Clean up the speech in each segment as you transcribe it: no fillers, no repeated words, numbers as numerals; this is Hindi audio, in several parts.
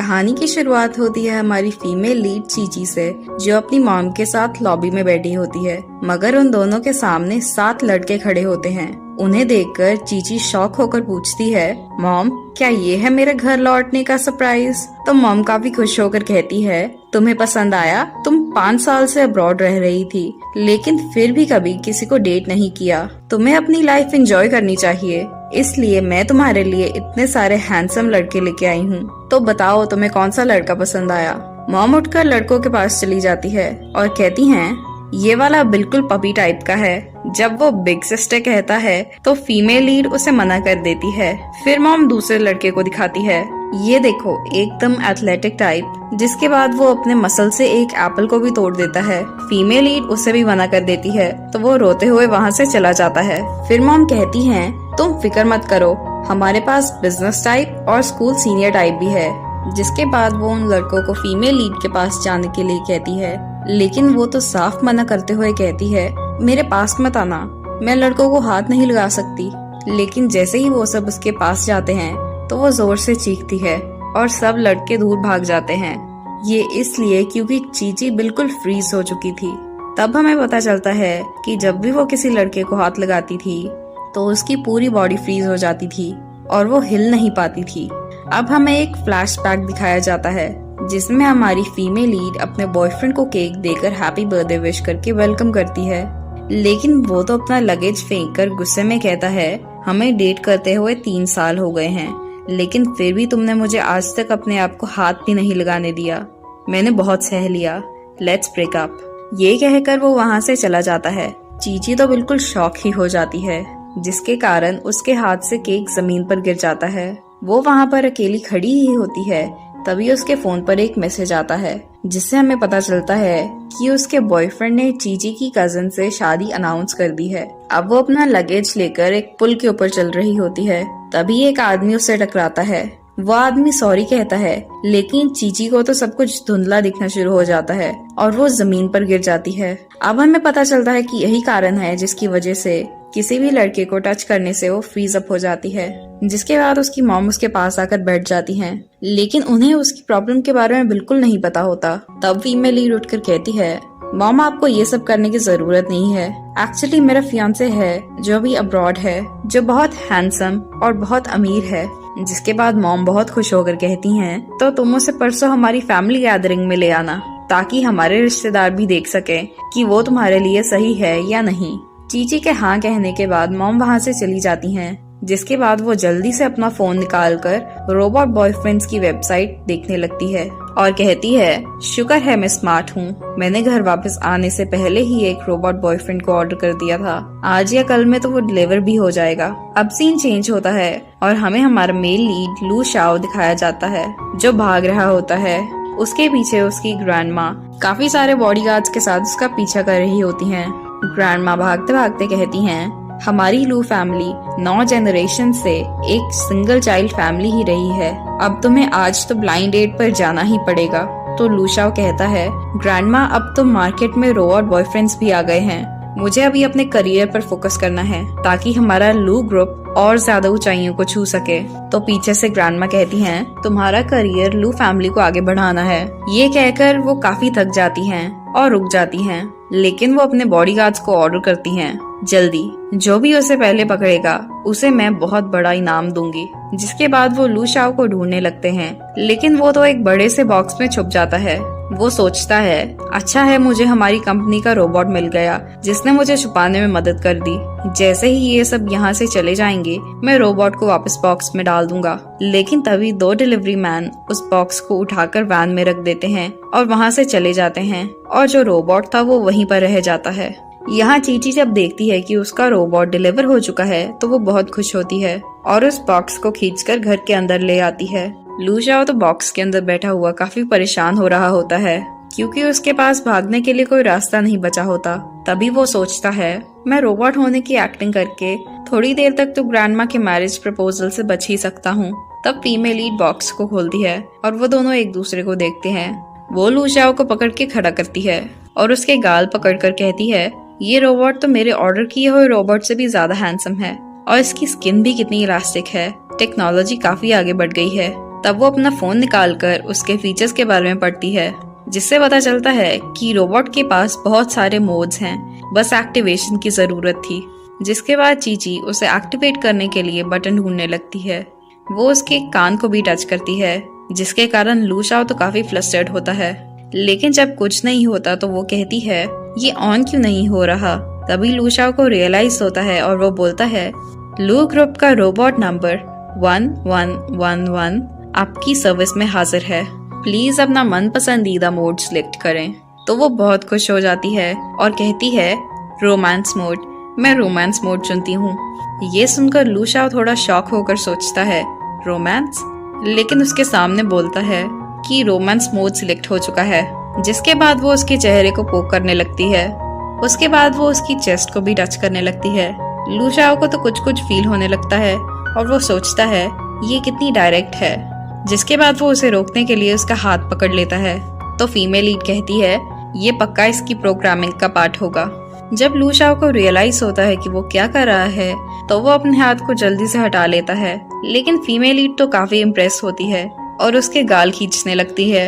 कहानी की शुरुआत होती है हमारी फीमेल लीड चीची से, जो अपनी मॉम के साथ लॉबी में बैठी होती है। मगर उन दोनों के सामने 7 लड़के खड़े होते हैं। उन्हें देखकर चीची शॉक होकर पूछती है, मॉम क्या ये है मेरे घर लौटने का सरप्राइज? तो मॉम काफी खुश होकर कहती है, तुम्हें पसंद आया? तुम 5 साल से अब्रॉड रह रही थी, लेकिन फिर भी कभी किसी को डेट नहीं किया। तुम्हें अपनी लाइफ एंजॉय करनी चाहिए, इसलिए मैं तुम्हारे लिए इतने सारे हैंडसम लड़के लेके आई हूँ। तो बताओ तुम्हें कौन सा लड़का पसंद आया? मॉम उठकर लड़कों के पास चली जाती है और कहती हैं, ये वाला बिल्कुल पपी टाइप का है। जब वो बिग सिस्टर कहता है तो फीमेल लीड उसे मना कर देती है। फिर मॉम दूसरे लड़के को दिखाती है, ये देखो एकदम एथलेटिक टाइप। जिसके बाद वो अपने मसल से एक एप्पल को भी तोड़ देता है। फीमेल लीड उसे भी मना कर देती है तो वो रोते हुए वहाँ से चला जाता है। फिर मॉम कहती हैं, तुम फिक्र मत करो, हमारे पास बिजनेस टाइप और स्कूल सीनियर टाइप भी है। जिसके बाद वो उन लड़कों को फीमेल लीड के पास जाने के लिए कहती है, लेकिन वो तो साफ मना करते हुए कहती है, मेरे पास मत आना, मैं लड़कों को हाथ नहीं लगा सकती। लेकिन जैसे ही वो सब उसके पास जाते हैं तो वो जोर से चीखती है और सब लड़के दूर भाग जाते हैं। ये इसलिए क्योंकि चीची बिल्कुल फ्रीज हो चुकी थी। तब हमें पता चलता है कि जब भी वो किसी लड़के को हाथ लगाती थी तो उसकी पूरी बॉडी फ्रीज हो जाती थी और वो हिल नहीं पाती थी। अब हमें एक फ्लैशबैक दिखाया जाता है जिसमें हमारी फीमेल लीड अपने बॉयफ्रेंड को केक देकर हैप्पी बर्थडे विश करके वेलकम करती है। लेकिन वो तो अपना लगेज फेंककर गुस्से में कहता है, हमें डेट करते हुए 3 साल हो गए हैं, लेकिन फिर भी तुमने मुझे आज तक अपने आप को हाथ भी नहीं लगाने दिया। मैंने बहुत सह लिया, लेट्स ब्रेक अप। ये कहकर वो वहाँ से चला जाता है। चीची तो बिल्कुल शॉक ही हो जाती है, जिसके कारण उसके हाथ से केक जमीन पर गिर जाता है। वो वहाँ पर अकेली खड़ी ही होती है। तभी उसके फोन पर एक मैसेज आता है जिससे हमें पता चलता है कि उसके बॉयफ्रेंड ने चीची की कजन से शादी अनाउंस कर दी है। अब वो अपना लगेज लेकर एक पुल के ऊपर चल रही होती है। तभी एक आदमी उससे टकराता है। वो आदमी सॉरी कहता है, लेकिन चीची को तो सब कुछ धुंधला दिखना शुरू हो जाता है और वो जमीन पर गिर जाती है। अब हमें पता चलता है कि यही कारण है जिसकी वजह से किसी भी लड़के को टच करने से वो फ्रीज अप हो जाती है। जिसके बाद उसकी मॉम उसके पास आकर बैठ जाती हैं, लेकिन उन्हें उसकी प्रॉब्लम के बारे में बिल्कुल नहीं पता होता। तब फीमेल लीड उठकर कहती है, मॉम आपको ये सब करने की जरूरत नहीं है। एक्चुअली मेरा फियांसे है जो अभी अब्रॉड है, जो बहुत हैंडसम और बहुत अमीर है। जिसके बाद मॉम बहुत खुश होकर कहती हैं, तो तुम उसे परसों हमारी फैमिली गैदरिंग में ले आना, ताकि हमारे रिश्तेदार भी देख सके कि वो तुम्हारे लिए सही है या नहीं। चीची के हाँ कहने के बाद मॉम वहाँ से चली जाती हैं। जिसके बाद वो जल्दी से अपना फोन निकालकर रोबोट बॉयफ्रेंड्स की वेबसाइट देखने लगती है और कहती है, शुक्र है मैं स्मार्ट हूँ, मैंने घर वापस आने से पहले ही एक रोबोट बॉयफ्रेंड को ऑर्डर कर दिया था, आज या कल में तो वो डिलीवर भी हो जाएगा। अब सीन चेंज होता है और हमें हमारा मेल लीड लू शाओ दिखाया जाता है, जो भाग रहा होता है। उसके पीछे उसकी ग्रैंडमा काफी सारे बॉडीगार्ड्स के साथ उसका पीछा कर रही होती हैं। ग्रैंडमा भागते भागते कहती हैं, हमारी लू फैमिली 9 जनरेशन से एक सिंगल चाइल्ड फैमिली ही रही है, अब तुम्हें आज तो ब्लाइंड डेट पर जाना ही पड़ेगा। तो लू शाओ कहता है, ग्रैंडमा अब तो मार्केट में रोबोट बॉयफ्रेंड्स भी आ गए हैं, मुझे अभी अपने करियर पर फोकस करना है ताकि हमारा लू ग्रुप और ज्यादा ऊंचाइयों को छू सके। तो पीछे से ग्रैंडमा कहती हैं, तुम्हारा करियर लू फैमिली को आगे बढ़ाना है। ये कहकर वो काफी थक जाती हैं और रुक जाती हैं, लेकिन वो अपने बॉडीगार्ड्स को ऑर्डर करती हैं, जल्दी जो भी उसे पहले पकड़ेगा उसे मैं बहुत बड़ा इनाम दूंगी। जिसके बाद वो लू शाओ को ढूंढने लगते हैं, लेकिन वो तो एक बड़े से बॉक्स में छुप जाता है। वो सोचता है, अच्छा है मुझे हमारी कंपनी का रोबोट मिल गया जिसने मुझे छुपाने में मदद कर दी। जैसे ही ये सब यहाँ से चले जाएंगे मैं रोबोट को वापस बॉक्स में डाल दूंगा। लेकिन तभी 2 डिलीवरी मैन उस बॉक्स को उठाकर वैन में रख देते हैं और वहाँ से चले जाते हैं और जो रोबोट था वो वहीं पर रह जाता है। यहाँ चीची जब देखती है कि उसका रोबोट डिलीवर हो चुका है तो वो बहुत खुश होती है और उस बॉक्स को खींचकर घर के अंदर ले आती है। लू शाओ तो बॉक्स के अंदर बैठा हुआ काफी परेशान हो रहा होता है क्योंकि उसके पास भागने के लिए कोई रास्ता नहीं बचा होता। तभी वो सोचता है, मैं रोबोट होने की एक्टिंग करके थोड़ी देर तक तो ग्रैंडमा के मैरिज प्रपोजल से बच ही सकता हूँ। तब फीमेल लीड बॉक्स को खोलती है और वो दोनों एक दूसरे को देखते हैं। वो लू शाओ को पकड़ के खड़ा करती है और उसके गाल पकड़कर कहती है, ये रोबोट तो मेरे ऑर्डर किए हुए रोबोट से भी ज्यादा हैंडसम है और इसकी स्किन भी कितनी इलास्टिक है, टेक्नोलॉजी काफी आगे बढ़ गई है। तब वो अपना फोन निकालकर उसके फीचर्स के बारे में पढ़ती है, जिससे पता चलता है कि रोबोट के पास बहुत सारे मोड्स हैं, बस एक्टिवेशन की जरूरत थी। जिसके बाद चीची उसे एक्टिवेट करने के लिए बटन ढूंढने लगती है। वो उसके कान को भी टच करती है, जिसके कारण लू शाओ तो काफी फ्लस्टर्ड होता है। लेकिन जब कुछ नहीं होता तो वो कहती है ये ऑन क्यों नहीं हो रहा। तभी लू शाओ को रियलाइज होता है और वो बोलता है लू ग्रुप का रोबोट नंबर 1111 आपकी सर्विस में हाजिर है, प्लीज अपना मन पसंदीदा मोड सिलेक्ट करें। तो वो बहुत खुश हो जाती है और कहती है रोमांस मोड, मैं रोमांस मोड चुनती हूँ। ये सुनकर लू शाओ थोड़ा शॉक होकर सोचता है रोमांस, लेकिन उसके सामने बोलता है कि रोमांस मोड सिलेक्ट हो चुका है। जिसके बाद वो उसके चेहरे को पोक करने लगती है। उसके बाद वो उसकी चेस्ट को भी टच करने लगती है। लू शाओ को तो कुछ कुछ फील होने लगता है और वो सोचता है ये कितनी डायरेक्ट है। जिसके बाद वो उसे रोकने के लिए उसका हाथ पकड़ लेता है। तो फीमेल लीड कहती है ये पक्का इसकी प्रोग्रामिंग का पार्ट होगा। जब लू शाओ को रियलाइज होता है कि वो क्या कर रहा है तो वो अपने हाथ को जल्दी से हटा लेता है। लेकिन फीमेल लीड तो काफी इम्प्रेस होती है और उसके गाल खींचने लगती है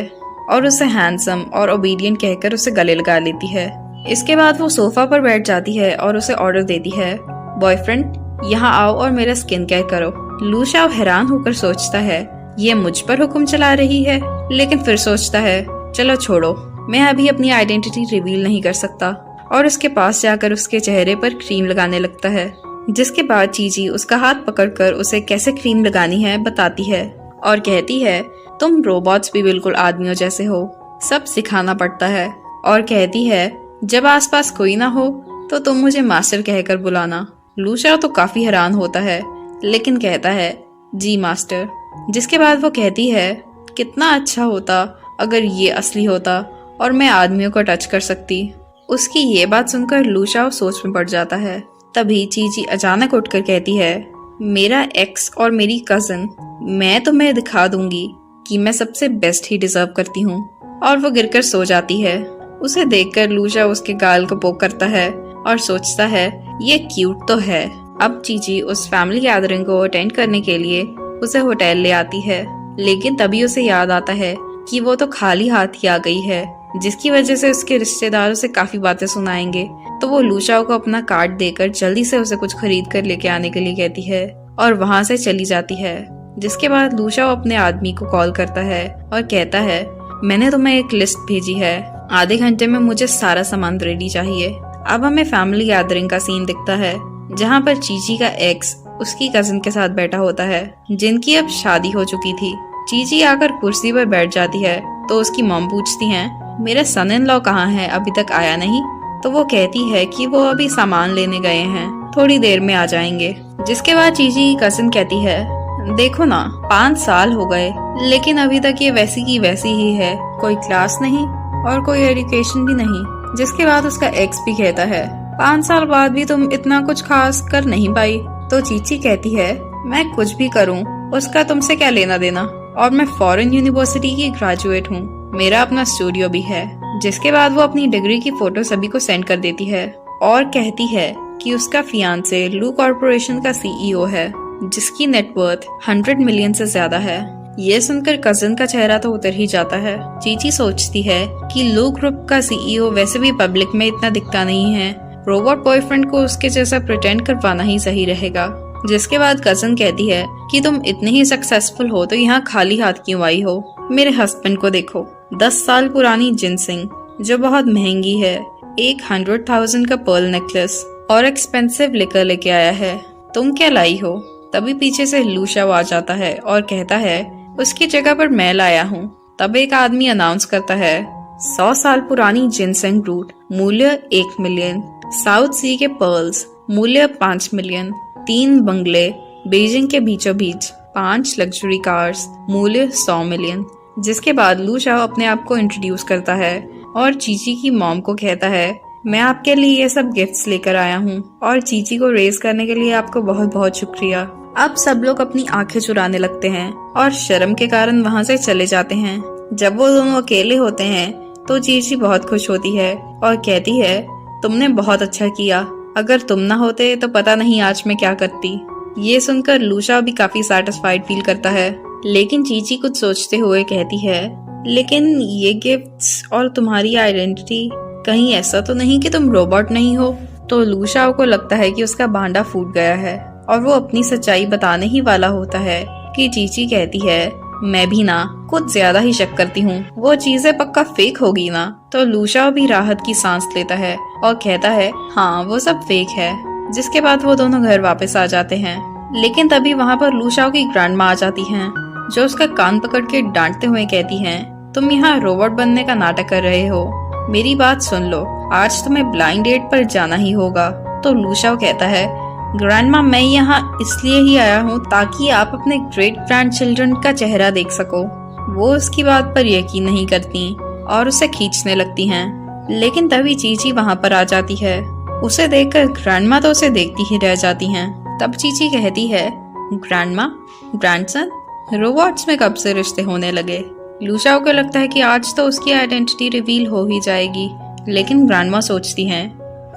और उसे हैंडसम और ओबीडियंट कहकर उसे गले लगा लेती है। इसके बाद वो सोफा पर बैठ जाती है और उसे ऑर्डर देती है बॉयफ्रेंड यहाँ आओ और मेरा स्किन केयर करो। लू शाओ हैरान होकर सोचता है ये मुझ पर हुक्म चला रही है, लेकिन फिर सोचता है चलो छोड़ो, मैं अभी अपनी आइडेंटिटी रिवील नहीं कर सकता, और उसके पास जाकर उसके चेहरे पर क्रीम लगाने लगता है। जिसके बाद चीची उसका हाथ पकड़कर उसे कैसे क्रीम लगानी है बताती है और कहती है तुम रोबोट्स भी बिल्कुल आदमियों जैसे हो, सब सिखाना पड़ता है। और कहती है जब आसपास कोई ना हो तो तुम मुझे मास्टर कहकर बुलाना। लू शाओ तो काफी हैरान होता है, लेकिन कहता है जी मास्टर। जिसके बाद वो कहती है कितना अच्छा होता अगर ये असली होता और मैं आदमियों को टच कर सकती। उसकी ये बात सुनकर लू शाओ सोच में पड़ जाता है। तभी चीची अचानक उठकर कहती है मेरा एक्स और मेरी कजन, मैं तुम्हें दिखा दूंगी कि मैं सबसे बेस्ट ही डिजर्व करती हूँ। और वो गिरकर सो जाती है। उसे देखकर लू शाओ उसके गाल को पोक करता है और सोचता है ये क्यूट तो है। अब चीची उस फैमिली गैदरिंग को अटेंड करने के लिए उसे होटल ले आती है, लेकिन तभी उसे याद आता है कि वो तो खाली हाथ ही आ गई है, जिसकी वजह से उसके रिश्तेदारों से काफी बातें सुनाएंगे। तो वो लू शाओ को अपना कार्ड देकर जल्दी से उसे कुछ खरीद कर लेके आने के लिए कहती है और वहाँ से चली जाती है। जिसके बाद लू शाओ अपने आदमी को कॉल करता है और कहता है मैंने तुम्हें एक लिस्ट भेजी है, आधे घंटे में मुझे सारा सामान रेडी चाहिए। अब हमें फैमिली गैदरिंग का सीन दिखता है, जहाँ पर चीची का एक्स उसकी कजिन के साथ बैठा होता है, जिनकी अब शादी हो चुकी थी। चीची आकर कुर्सी पर बैठ जाती है तो उसकी मॉम पूछती हैं मेरा सन इन लॉ कहाँ है, अभी तक आया नहीं। तो वो कहती है कि वो अभी सामान लेने गए हैं, थोड़ी देर में आ जाएंगे। जिसके बाद चीची की कजिन कहती है देखो ना 5 साल हो गए लेकिन अभी तक ये वैसी की वैसी ही है, कोई क्लास नहीं और कोई एजुकेशन भी नहीं। जिसके बाद उसका एक्स भी कहता है 5 साल बाद भी तुम इतना कुछ खास कर नहीं पाई। तो चीची कहती है मैं कुछ भी करूं उसका तुमसे क्या लेना देना, और मैं फॉरेन यूनिवर्सिटी की ग्रेजुएट हूँ, मेरा अपना स्टूडियो भी है। जिसके बाद वो अपनी डिग्री की फोटो सभी को सेंड कर देती है और कहती है कि उसका फियांसे लू कॉर्पोरेशन का सीईओ है, जिसकी नेटवर्थ 100 मिलियन से ज्यादा है। ये सुनकर कजिन का चेहरा तो उतर ही जाता है। चीची सोचती है कि लू ग्रुप का सीईओ वैसे भी पब्लिक में इतना दिखता नहीं है, रोबोट बॉयफ्रेंड को उसके जैसा प्रिटेंड करवाना ही सही रहेगा। जिसके बाद कजिन कहती है कि तुम इतने ही सक्सेसफुल हो तो यहाँ खाली हाथ क्यों आई हो, मेरे हस्बैंड को देखो, 10 साल पुरानी जिनसिंग जो बहुत महंगी है, एक 100,000 का पर्ल नेकलेस और एक्सपेंसिव लिकर लेके आया है, तुम क्या लाई हो। तभी पीछे से लू शाओ आ जाता है और कहता है उसकी जगह पर मैं लाया हूँ। तब एक आदमी अनाउंस करता है 100 साल पुरानी जिनसेंग रूट मूल्य 1 मिलियन, साउथ सी के पर्ल्स मूल्य 5 मिलियन, 3 बंगले बीजिंग के बीचों बीच, 5 लग्जरी कार्स मूल्य 100 मिलियन। जिसके बाद लू शाओ अपने आप को इंट्रोड्यूस करता है और चीची की मॉम को कहता है मैं आपके लिए ये सब गिफ्ट्स लेकर आया हूँ और चीची को रेज करने के लिए आपको बहुत बहुत शुक्रिया। अब सब लोग अपनी आंखें चुराने लगते हैं और शर्म के कारण वहाँ से चले जाते हैं। जब वो दोनों अकेले होते हैं तो चीची बहुत खुश होती है और कहती है तुमने बहुत अच्छा किया, अगर तुम ना होते तो पता नहीं आज मैं क्या करती। ये सुनकर लू शाओ भी काफी सैटिस्फाइड फील करता है, लेकिन चीची कुछ सोचते हुए कहती है, लेकिन ये गिफ्ट्स और तुम्हारी आइडेंटिटी, कहीं ऐसा तो नहीं कि तुम रोबोट नहीं हो? तो लू शाओ को लगता है कि उसका भांडा फूट गया है और वो अपनी सच्चाई बताने ही वाला होता है कि चीची कहती है, मैं भी ना कुछ ज्यादा ही शक करती हूँ, वो चीजें पक्का फेक होगी ना। तो लू शाओ भी राहत की सांस लेता है और कहता है, हाँ वो सब फेक है। जिसके बाद वो दोनों घर वापस आ जाते हैं। लेकिन तभी वहाँ पर लू शाओ की ग्रैंडमा आ जाती हैं, जो उसका कान पकड़ के डांटते हुए कहती हैं, तुम यहाँ रोबोट बनने का नाटक कर रहे हो, मेरी बात सुन लो, आज तुम्हें ब्लाइंड डेट पर जाना ही होगा। तो लू शाओ कहता है, ग्रैंडमा मैं यहाँ इसलिए ही आया हूँ ताकि आप अपने ग्रेट ग्रैंड चिल्ड्रन का चेहरा देख सको। वो उसकी बात पर यकीन नहीं करती और उसे खींचने लगती हैं। लेकिन तभी चीची वहाँ पर आ जाती है। उसे देखकर ग्रैंडमा तो उसे देखती ही रह जाती हैं। तब चीची कहती है, ग्रैंडमा, ग्रैंडसन, रोबोट्स में कब से रिश्ते होने लगे? लू शाओ को लगता है कि आज तो उसकी आइडेंटिटी रिवील हो ही जाएगी। लेकिन ग्रैंडमा सोचती हैं,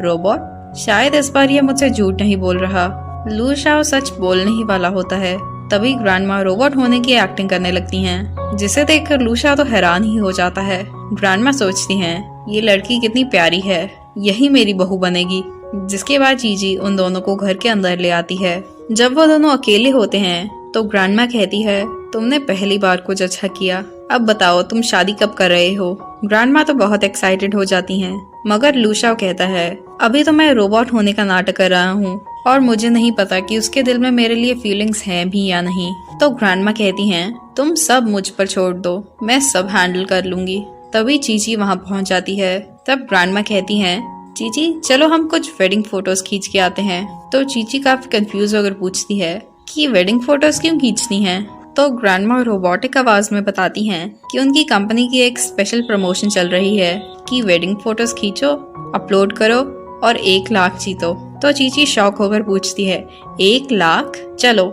रोबोट, शायद इस बार ये मुझसे झूठ नहीं बोल रहा। लू शाओ सच बोलने ही वाला होता है। तभी ग्रैंडमा रोबोट होने की एक्टिंग करने लगती हैं, जिसे देखकर लू शाओ तो हैरान ही हो जाता है। ग्रैंडमा सोचती हैं, ये लड़की कितनी प्यारी है, यही मेरी बहू बनेगी। जिसके बाद चीची उन दोनों को घर के अंदर ले आती है। जब वो दोनों अकेले होते हैं तो ग्रैंडमा कहती है, तुमने पहली बार कुछ अच्छा किया, अब बताओ तुम शादी कब कर रहे हो? ग्रैंडमा तो बहुत एक्साइटेड हो जाती हैं, मगर लू शाओ कहता है, अभी तो मैं रोबोट होने का नाटक कर रहा हूँ और मुझे नहीं पता कि उसके दिल में मेरे लिए फीलिंग्स हैं भी या नहीं। तो ग्रैंडमा कहती हैं, तुम सब मुझ पर छोड़ दो, मैं सब हैंडल कर लूंगी। तभी चीची वहाँ पहुँच जाती है। तब ग्रैंडमा कहती हैं, चीची चलो हम कुछ वेडिंग फोटोज खींच के आते हैं। तो चीची काफी कंफ्यूज होकर पूछती है कि वेडिंग फोटोज क्यों खींचनी है? तो ग्रैंडमा रोबोटिक आवाज में बताती हैं कि उनकी कंपनी की एक स्पेशल प्रमोशन चल रही है कि वेडिंग फोटोज खींचो, अपलोड करो और 1 लाख जीतो। तो चीची शॉक होकर पूछती है, 1 लाख? चलो,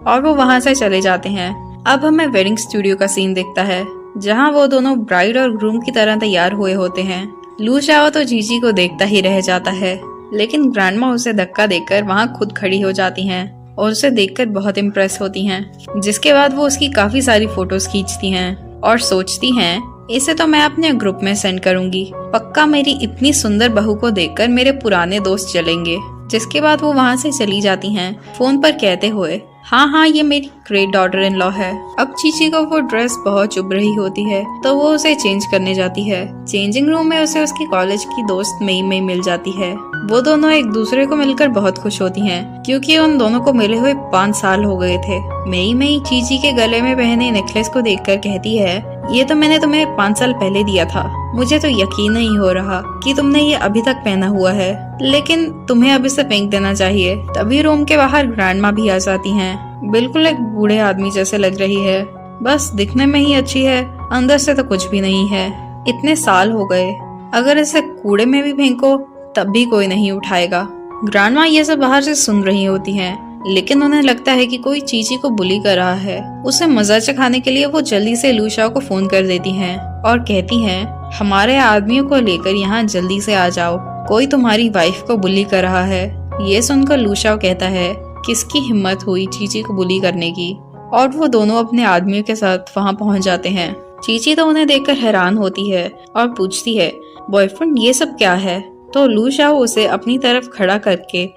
और वो वहाँ से चले जाते हैं। अब हमें वेडिंग स्टूडियो का सीन दिखता है, जहाँ वो दोनों ब्राइड और ग्रूम की तरह तैयार हुए होते हैं। लू शाओ तो चीची को देखता ही रह जाता है, लेकिन ग्रैंडमा उसे धक्का देकर वहाँ खुद खड़ी हो जाती हैं और उसे देखकर बहुत इम्प्रेस होती हैं। जिसके बाद वो उसकी काफी सारी फोटोज खींचती हैं और सोचती हैं, इसे तो मैं अपने ग्रुप में सेंड करूंगी, पक्का मेरी इतनी सुंदर बहू को देखकर मेरे पुराने दोस्त जलेंगे। जिसके बाद वो वहाँ से चली जाती हैं, फोन पर कहते हुए, हाँ ये मेरी ग्रेट डॉटर इन लॉ है। अब चीची को वो ड्रेस बहुत चुभ रही होती है, तो वो उसे चेंज करने जाती है। चेंजिंग रूम में उसे उसकी कॉलेज की दोस्त मई मई मिल जाती है। वो दोनों एक दूसरे को मिलकर बहुत खुश होती हैं, क्योंकि उन दोनों को मिले हुए 5 साल हो गए थे। मई मई चीची के गले में पहने नेकलेस को देखकर कहती है, ये तो मैंने तुम्हें 5 साल पहले दिया था, मुझे तो यकीन नहीं हो रहा कि तुमने ये अभी तक पहना हुआ है, लेकिन तुम्हें अब इसे फेंक देना चाहिए। तभी रूम के बाहर ग्रैंडमा भी आ जाती हैं। बिल्कुल एक बूढ़े आदमी जैसे लग रही है, बस दिखने में ही अच्छी है, अंदर से तो कुछ भी नहीं है। इतने साल हो गए, अगर इसे कूड़े में भी फेंको तब भी कोई नहीं उठाएगा। ग्रैंडमा ये सब बाहर से सुन रही होती हैं, लेकिन उन्हें लगता है कि कोई चीची को बुली कर रहा है। उसे मजा चखाने के लिए वो जल्दी से लू शाओ को फोन कर देती हैं और कहती हैं, हमारे आदमियों को लेकर यहाँ जल्दी से आ जाओ, कोई तुम्हारी वाइफ को बुली कर रहा है। ये सुनकर लू शाओ कहता है, किसकी हिम्मत हुई चीची को बुली करने की, और वो दोनों अपने आदमियों के साथ वहाँ पहुँच जाते हैं। चीची तो उन्हें देखकर हैरान होती है और पूछती है, बॉयफ्रेंड ये सब क्या है? तो लू शाओ उसे अपनी तरफ खड़ा करके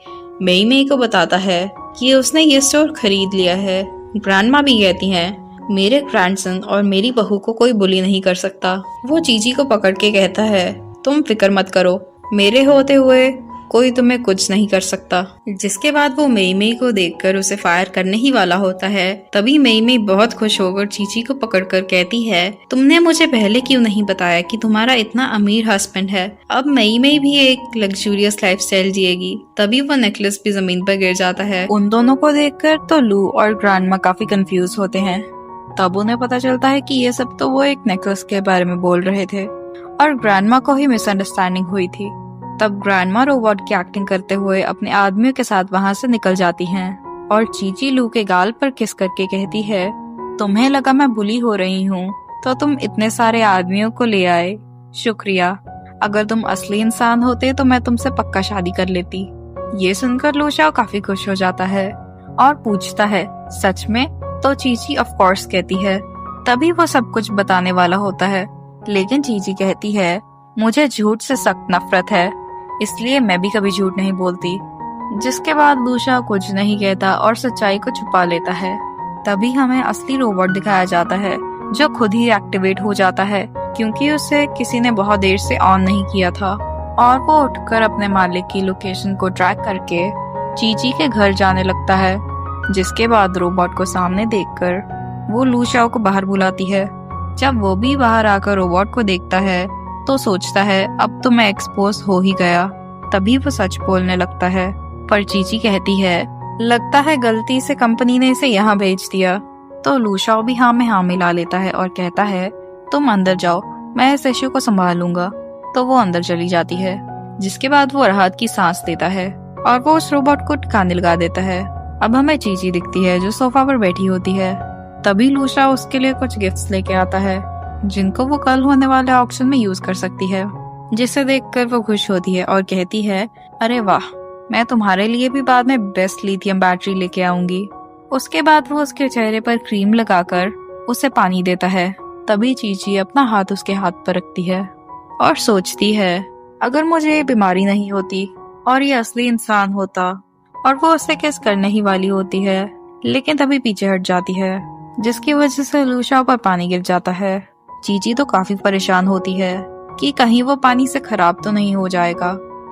मई मई को बताता है कि उसने ये स्टोर खरीद लिया है। ग्रैंडमा भी कहती हैं, मेरे ग्रैंडसन और मेरी बहू को कोई बुली नहीं कर सकता। वो चीची को पकड़ के कहता है, तुम फिक्र मत करो, मेरे होते हुए कोई तुम्हें कुछ नहीं कर सकता। जिसके बाद वो मई मई को देखकर उसे फायर करने ही वाला होता है। तभी मई मई बहुत खुश होकर चीची को पकड़कर कहती है, तुमने मुझे पहले क्यों नहीं बताया कि तुम्हारा इतना अमीर हस्बैंड है? अब मई मई भी एक लग्जूरियस लाइफस्टाइल जिएगी। तभी वो नेकलेस भी जमीन पर गिर जाता है। उन दोनों को देखकर तो लू और ग्रैंडमा काफी कंफ्यूज होते हैं। तब उन्हें पता चलता है कि ये सब तो वो एक नेकलेस के बारे में बोल रहे थे और ग्रैंडमा को ही मिसअंडरस्टैंडिंग हुई थी। तब ग्रैंडमा रोबोट की एक्टिंग करते हुए अपने आदमियों के साथ वहाँ से निकल जाती हैं और चीची लू के गाल पर किस करके कहती है, तुम्हें लगा मैं बुली हो रही हूँ तो तुम इतने सारे आदमियों को ले आए, शुक्रिया। अगर तुम असली इंसान होते तो मैं तुमसे पक्का शादी कर लेती। ये सुनकर लू शाओ काफी खुश हो जाता है और पूछता है, सच में? तो चीची ऑफ कोर्स कहती है। तभी वो सब कुछ बताने वाला होता है, लेकिन चीची कहती है मुझे झूठ से सख्त नफरत है, इसलिए मैं भी कभी झूठ नहीं बोलती। जिसके बाद लूशा कुछ नहीं कहता और सच्चाई को छुपा लेता है। तभी हमें असली रोबोट दिखाया जाता है, जो खुद ही एक्टिवेट हो जाता है क्योंकि उसे किसी ने बहुत देर से ऑन नहीं किया था। और वो उठकर अपने मालिक की लोकेशन को ट्रैक करके चीची के घर जाने लगता है। जिसके बाद रोबोट को सामने देखकर वो लूशाओ को बाहर बुलाती है। जब वो भी बाहर आकर रोबोट को देखता है तो सोचता है अब तो मैं एक्सपोज हो ही गया। तभी वो सच बोलने लगता है, पर चीची कहती है लगता है गलती से कंपनी ने इसे यहाँ भेज दिया। तो लूशाओ भी हाँ में हाँ मिला लेता है और कहता है तुम अंदर जाओ, मैं इस इश्यू को संभालूंगा। तो वो अंदर चली जाती है। जिसके बाद वो राहत की सांस लेता है और वो उस रोबोट को ठिकाने लगा देता है। अब हमें चीची दिखती है जो सोफा पर बैठी होती है। तभी लूशा उसके लिए कुछ गिफ्ट्स लेके आता है जिनको वो कल होने वाले ऑक्शन में यूज कर सकती है। जिसे देखकर वो खुश होती है और कहती है अरे वाह, मैं तुम्हारे लिए भी बाद में बेस्ट लिथियम बैटरी लेके आऊंगी। उसके बाद वो उसके चेहरे पर क्रीम लगाकर उसे पानी देता है। तभी चीची अपना हाथ उसके हाथ पर रखती है और सोचती है अगर मुझे ये बीमारी नहीं होती और ये असली इंसान होता। और वो उससे किस करने ही वाली होती है, लेकिन तभी पीछे हट जाती है जिसकी वजह से लूशा पर पानी गिर जाता है। चीची तो काफी परेशान होती है कि कहीं वो पानी से खराब तो नहीं हो जाएगा।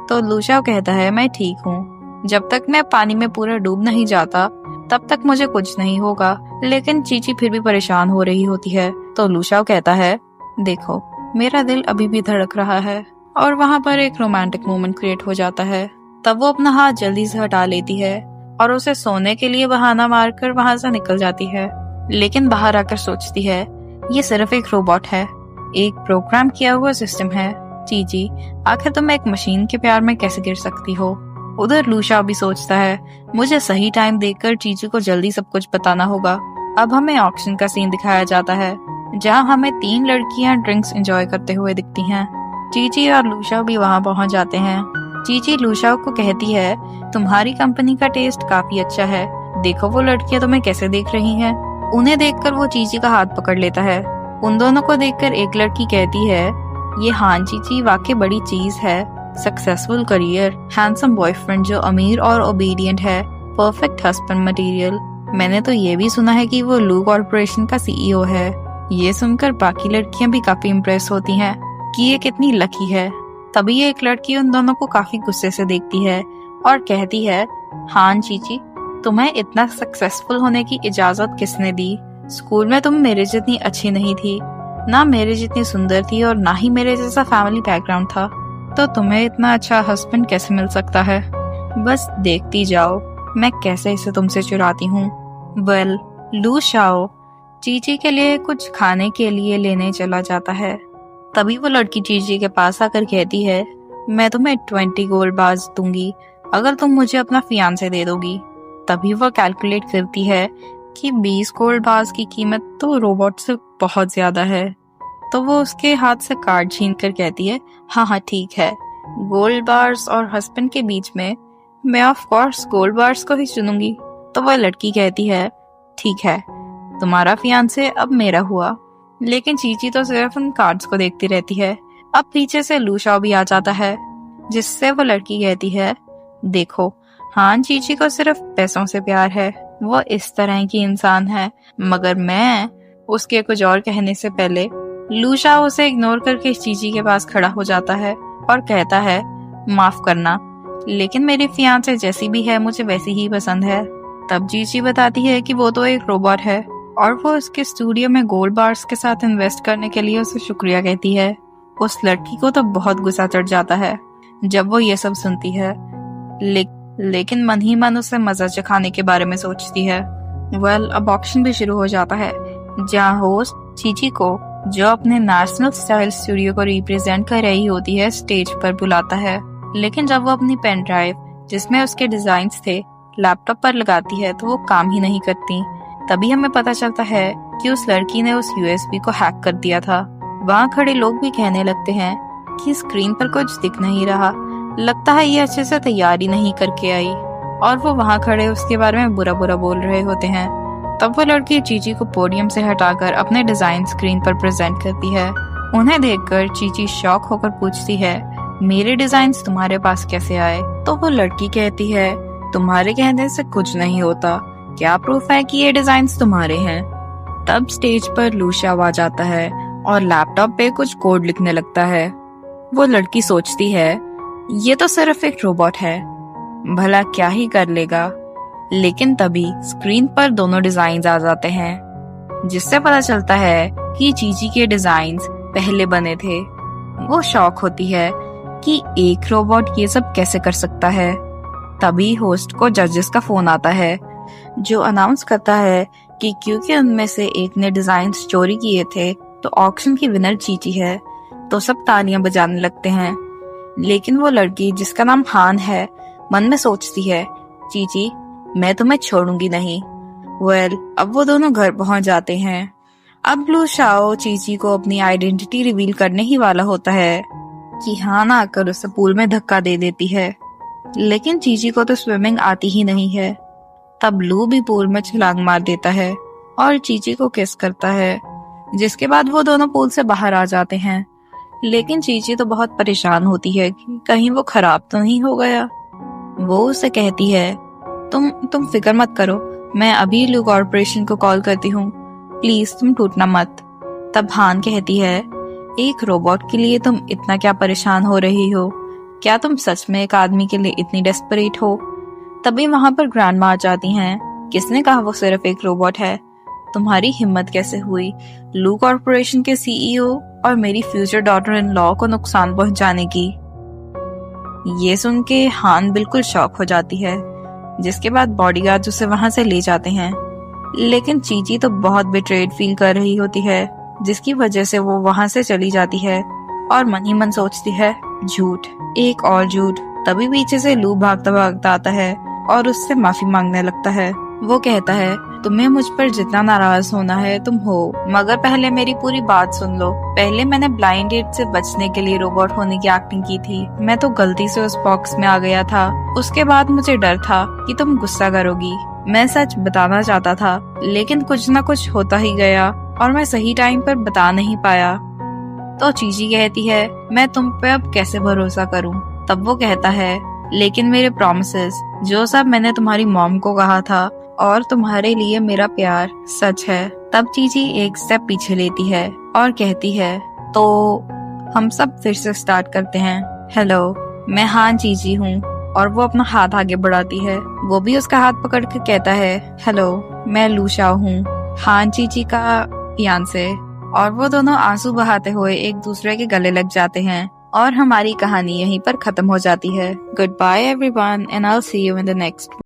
तो लूशा कहता है मैं ठीक हूँ, जब तक मैं पानी में पूरा डूब नहीं जाता तब तक मुझे कुछ नहीं होगा। लेकिन चीची फिर भी परेशान हो रही होती है। तो लूशा कहता है देखो, मेरा दिल अभी भी धड़क रहा है। और वहाँ पर एक रोमांटिक मोमेंट क्रिएट हो जाता है। तब वो अपना हाथ जल्दी से हटा लेती है और उसे सोने के लिए बहाना मारकर वहाँ से निकल जाती है। लेकिन बाहर आकर सोचती है ये सिर्फ एक रोबोट है, एक प्रोग्राम किया हुआ सिस्टम है। चीची, आखिर तुम एक मशीन के प्यार में कैसे गिर सकती हो। उधर लूशा भी सोचता है मुझे सही टाइम देखकर चीची को जल्दी सब कुछ बताना होगा। अब हमें ऑक्शन का सीन दिखाया जाता है जहाँ हमें 3 लड़कियां ड्रिंक्स एंजॉय करते हुए दिखती हैं। चीची और लूशा भी वहाँ पहुँच जाते हैं। चीची लूशा को कहती है तुम्हारी कंपनी का टेस्ट काफी अच्छा है, देखो वो लड़कियां तुम्हें कैसे देख रही हैं। उन्हें देखकर वो चीची का हाथ पकड़ लेता है। उन दोनों को देखकर एक लड़की कहती है ये हाँ चीची वाकई बड़ी चीज है, सक्सेसफुल करियर, हैंडसम बॉयफ्रेंड जो अमीर और ओबीडियंट है, परफेक्ट हस्बैंड मटेरियल। मैंने तो ये भी सुना है कि वो लू कॉर्पोरेशन का सीईओ है। ये सुनकर बाकी लड़कियां भी काफी इम्प्रेस होती हैं कि ये कितनी लकी है। तभी एक लड़की उन दोनों को काफी गुस्से से देखती है और कहती है हाँ चीची, तुम्हें इतना सक्सेसफुल होने की इजाजत किसने दी। स्कूल में तुम मेरे जितनी अच्छी नहीं थी, ना मेरे जितनी सुंदर थी और ना ही मेरे जैसा फैमिली बैकग्राउंड था, तो तुम्हें इतना अच्छा हस्बैंड कैसे मिल सकता है। बस देखती जाओ मैं कैसे इसे तुमसे चुराती हूँ। वेल, लू शाओ चीची के लिए कुछ खाने के लिए लेने चला जाता है। तभी वो लड़की चीची के पास आकर कहती है मैं तुम्हें 20 गोल्ड बार्स दूंगी अगर तुम मुझे अपना फियांसे दे दोगी। तभी वो कैलकुलेट करती है कि 20 गोल्ड बार्स की कीमत तो रोबोट से बहुत ज्यादा है। तो वो उसके हाथ से कार्ड छीन कर कहती है हाँ हाँ ठीक है, गोल्ड बार्स और हस्बैंड के बीच में मैं ऑफ कोर्स गोल्ड बार्स को ही चुनूंगी। तो वह लड़की कहती है ठीक है, तुम्हारा फियांसे अब मेरा हुआ। लेकिन चीची तो सिर्फ उन कार्ड्स को देखती रहती है। अब पीछे से लूशाओ भी आ जाता है जिससे वो लड़की कहती है देखो, हाँ चीची को सिर्फ पैसों से प्यार है, वो इस तरह की इंसान है। मगर मैं उसके कुछ और कहने से पहले लूशाओ उसे इग्नोर करके चीची के पास खड़ा हो जाता है और कहता है माफ करना, लेकिन मेरी फियांसे जैसी भी है मुझे वैसी ही पसंद है। तब चीची बताती है कि वो तो एक रोबोट है और वो उसके स्टूडियो में गोल्ड बार्स के साथ इन्वेस्ट करने के लिए उसे शुक्रिया कहती है। उस लड़की को तो बहुत गुस्सा चढ़ जाता है जब वो ये सब सुनती है, लेकिन मन ही मन उसे मजा चखाने के बारे में सोचती है। वेल, अब ऑक्शन भी शुरू हो जाता है जहाँ होस्ट चीची को, जो अपने नेशनल स्टाइल स्टूडियो को रिप्रेजेंट कर रही होती है, स्टेज पर बुलाता है। लेकिन जब वो अपनी पेन ड्राइव जिसमें उसके डिजाइन्स थे लैपटॉप पर लगाती है तो वो काम ही नहीं करती। तभी हमें पता चलता है कि उस लड़की ने उस यूएसबी को हैक कर दिया था। वहाँ खड़े लोग भी कहने लगते हैं कि स्क्रीन पर कुछ दिख नहीं रहा, लगता है ये अच्छे से तैयारी नहीं करके आई। और वो वहाँ खड़े उसके बारे में बुरा बुरा बोल रहे होते हैं। तब वो लड़की चीची को पोडियम से हटाकर अपने डिजाइन स्क्रीन पर प्रेजेंट करती है। उन्हें देखकर चीची शॉक होकर पूछती है, मेरे डिजाइन्स तुम्हारे पास कैसे आए? तो वो लड़की कहती है, तुम्हारे कहने से कुछ नहीं होता, क्या प्रूफ है कि ये डिजाइन्स तुम्हारे हैं? तब स्टेज पर लूशिया आ जाता है और लैपटॉप पे कुछ कोड लिखने लगता है। वो लड़की सोचती है, ये तो सिर्फ एक रोबोट है, भला क्या ही कर लेगा। लेकिन तभी स्क्रीन पर दोनों डिजाइन्स आ जाते हैं, जिससे पता चलता है कि चीची के डिजाइन्स पहले बने थे। वो शॉक होती है कि एक रोबोट ये सब कैसे कर सकता है। तभी होस्ट को जजेस का फोन आता है, जो अनाउंस करता है कि क्योंकि उनमें से एक ने डिजाइन्स चोरी किए थे तो ऑक्शन की विनर चीची है। तो सब तालियां बजाने लगते हैं। लेकिन वो लड़की, जिसका नाम हान है, मन में सोचती है, चीची मैं तुम्हें छोड़ूंगी नहीं। अब वो दोनों घर पहुंच जाते हैं। अब ब्लू शाओ चीची को अपनी आइडेंटिटी रिवील करने ही वाला होता है कि हान आकर उसे पूल में धक्का दे देती है। लेकिन चीची को तो स्विमिंग आती ही नहीं है। तब लू भी पूल में छलांग मार देता है और चीची को किस करता है, जिसके बाद वो दोनों पूल से बाहर आ जाते हैं। लेकिन चीची तो बहुत परेशान होती है कि कहीं वो खराब तो नहीं हो गया। वो उसे कहती है, तुम फिक्र मत करो, मैं अभी लू कॉर्पोरेशन को कॉल करती हूँ, प्लीज तुम टूटना मत। तब हान कहती है, एक रोबोट के लिए तुम इतना क्या परेशान हो रही हो? क्या तुम सच में एक आदमी के लिए इतनी डेस्परेट हो? तभी वहां पर ग्रैंडमा आ जाती हैं। किसने कहा वो सिर्फ एक रोबोट है? तुम्हारी हिम्मत कैसे हुई लू कॉर्पोरेशन के सीईओ और मेरी फ्यूचर डॉटर इन लॉ को नुकसान पहुंचाने की? ये सुन के हान बिल्कुल शॉक हो जाती है, जिसके बाद बॉडीगार्ड उसे वहां से ले जाते हैं। लेकिन चीची तो बहुत बिट्रेड फील कर रही होती है, जिसकी वजह से वो वहां से चली जाती है और मन ही मन सोचती है, झूठ, एक और झूठ। तभी पीछे से लू भागता भागता आता है और उससे माफी मांगने लगता है। वो कहता है, तुम्हें मुझ पर जितना नाराज होना है तुम हो, मगर पहले मेरी पूरी बात सुन लो। पहले मैंने ब्लाइंड डेट से बचने के लिए रोबोट होने की एक्टिंग की थी। मैं तो गलती से उस बॉक्स में आ गया था। उसके बाद मुझे डर था कि तुम गुस्सा करोगी। मैं सच बताना चाहता था, लेकिन कुछ न कुछ होता ही गया और मैं सही टाइम पर बता नहीं पाया। तो चीची कहती है, मैं तुम पे अब कैसे भरोसा करूं? तब वो कहता है, लेकिन मेरे प्रॉमिसेस, जो सब मैंने तुम्हारी मॉम को कहा था और तुम्हारे लिए मेरा प्यार सच है। तब चीची एक स्टेप पीछे लेती है और कहती है, तो हम सब फिर से स्टार्ट करते हैं। हेलो, मैं हान चीची हूँ। और वो अपना हाथ आगे बढ़ाती है। वो भी उसका हाथ पकड़ के कहता है, हेलो, मैं लू शाओ हूँ, हान चीची का फियांसे। और वो दोनों आंसू बहाते हुए एक दूसरे के गले लग जाते हैं और हमारी कहानी यहीं पर खत्म हो जाती है। Goodbye everyone and I will see you in the next